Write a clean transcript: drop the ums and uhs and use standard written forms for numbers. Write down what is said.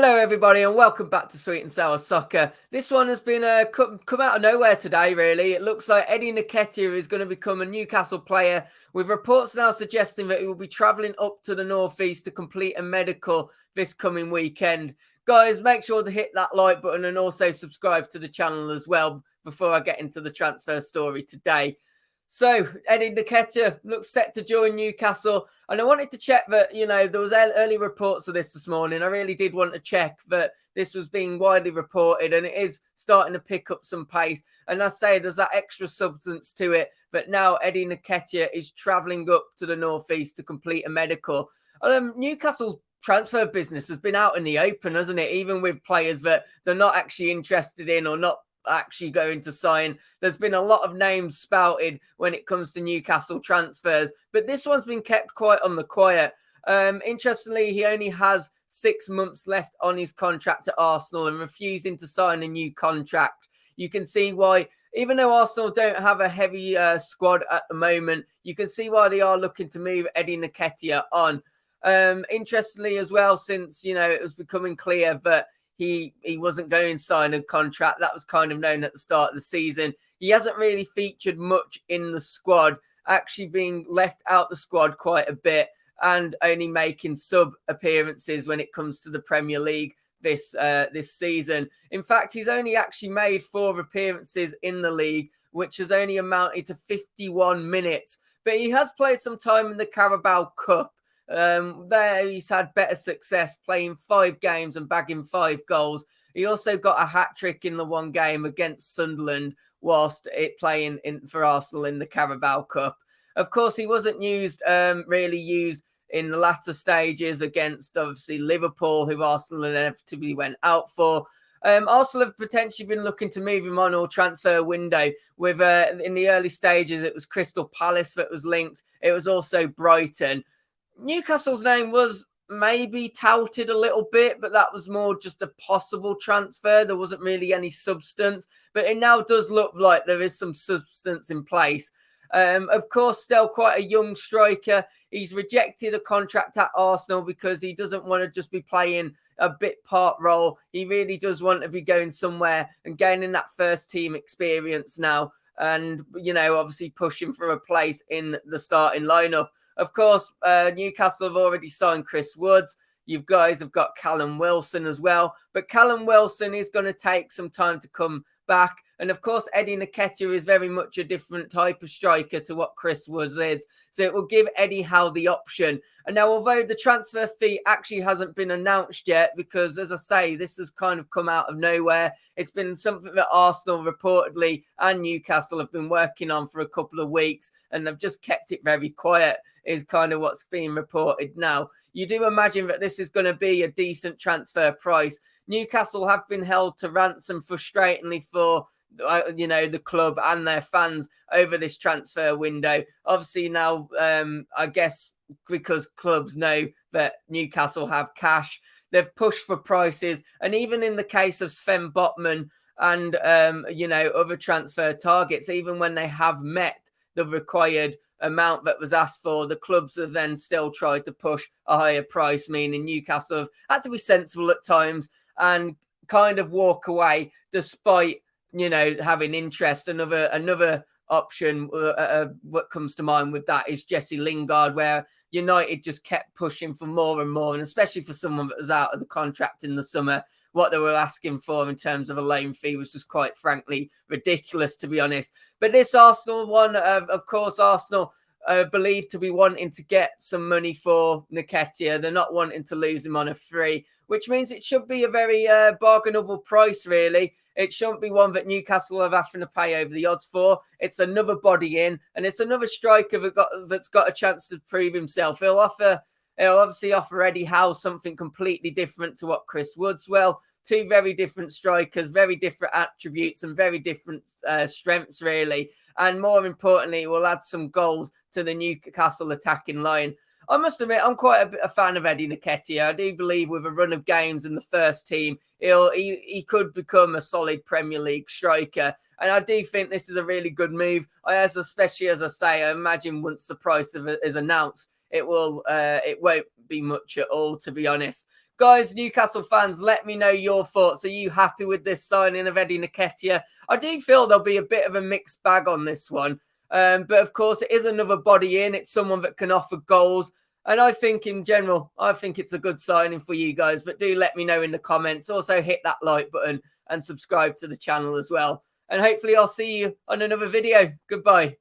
Hello everybody and welcome back to Sweet and Sour Soccer. This one has been come out of nowhere today really. It looks like Eddie Nketiah is going to become a Newcastle player, with reports now suggesting that he will be travelling up to the northeast to complete a medical this coming weekend. Guys, make sure to hit that like button and also subscribe to the channel as well before I get into the transfer story today. So, Eddie Nketiah looks set to join Newcastle. And I wanted to check that, there was early reports of this morning. I really did want to check that this was being widely reported, and it is starting to pick up some pace. And I say there's that extra substance to it, that now Eddie Nketiah is travelling up to the northeast to complete a medical. Newcastle's transfer business has been out in the open, hasn't it? Even with players that they're not actually interested in or not actually going to sign. There's been a lot of names spouted when it comes to Newcastle transfers, but this one's been kept quite on the quiet. Interestingly, he only has 6 months left on his contract at Arsenal and refusing to sign a new contract. You can see why, even though Arsenal don't have a heavy squad at the moment, you can see why they are looking to move Eddie Nketiah on. Interestingly as well, since, it was becoming clear that he wasn't going to sign a contract. That was kind of known at the start of the season. He hasn't really featured much in the squad, actually being left out the squad quite a bit and only making sub appearances when it comes to the Premier League this season. In fact, he's only actually made 4 appearances in the league, which has only amounted to 51 minutes. But he has played some time in the Carabao Cup. There he's had better success, playing 5 games and bagging 5 goals. He also got a hat-trick in the one game against Sunderland whilst playing for Arsenal in the Carabao Cup. Of course, he wasn't really used in the latter stages against, obviously, Liverpool, who Arsenal inevitably went out for. Arsenal have potentially been looking to move him on or transfer window. With in the early stages, it was Crystal Palace that was linked. It was also Brighton. Newcastle's name was maybe touted a little bit, but that was more just a possible transfer. There wasn't really any substance, but it now does look like there is some substance in place. Of course, still quite a young striker. He's rejected a contract at Arsenal because he doesn't want to just be playing a bit part role. He really does want to be going somewhere and gaining that first team experience now. And, obviously pushing for a place in the starting lineup. Of course, Newcastle have already signed Chris Woods. You guys have got Callum Wilson as well. But Callum Wilson is going to take some time to come back. And of course, Eddie Nketiah is very much a different type of striker to what Chris Woods is. So it will give Eddie Howe the option. And now, although the transfer fee actually hasn't been announced yet, because as I say, this has kind of come out of nowhere. It's been something that Arsenal reportedly and Newcastle have been working on for a couple of weeks, and they've just kept it very quiet, is kind of what's being reported now. You do imagine that this is going to be a decent transfer price. Newcastle have been held to ransom frustratingly for, the club and their fans over this transfer window. Obviously now, I guess because clubs know that Newcastle have cash, they've pushed for prices. And even in the case of Sven Botman and, other transfer targets, even when they have met the required amount that was asked for, the clubs have then still tried to push a higher price, meaning Newcastle have had to be sensible at times and kind of walk away despite, having interest. Another option, what comes to mind with that is Jesse Lingard, where United just kept pushing for more and more, and especially for someone that was out of the contract in the summer, what they were asking for in terms of a loan fee was just quite frankly ridiculous, to be honest. But this Arsenal one, of course, Arsenal believed to be wanting to get some money for Nketiah. They're not wanting to lose him on a free, which means it should be a very bargainable price, really. It shouldn't be one that Newcastle are having to pay over the odds for. It's another body in, and it's another striker that's got a chance to prove himself. He'll obviously offer Eddie Howe something completely different to what Chris Woods will. 2 very different strikers, very different attributes and very different strengths, really. And more importantly, it will add some goals to the Newcastle attacking line. I must admit, I'm quite a fan of Eddie Nketiah. I do believe with a run of games in the first team, he could become a solid Premier League striker. And I do think this is a really good move. Especially as I say, I imagine once the price of it is announced, it won't be much at all, to be honest. Guys, Newcastle fans, let me know your thoughts. Are you happy with this signing of Eddie Nketiah? I do feel there'll be a bit of a mixed bag on this one. But of course, it is another body in. It's someone that can offer goals. And I think in general, I think it's a good signing for you guys. But do let me know in the comments. Also, hit that like button and subscribe to the channel as well. And hopefully I'll see you on another video. Goodbye.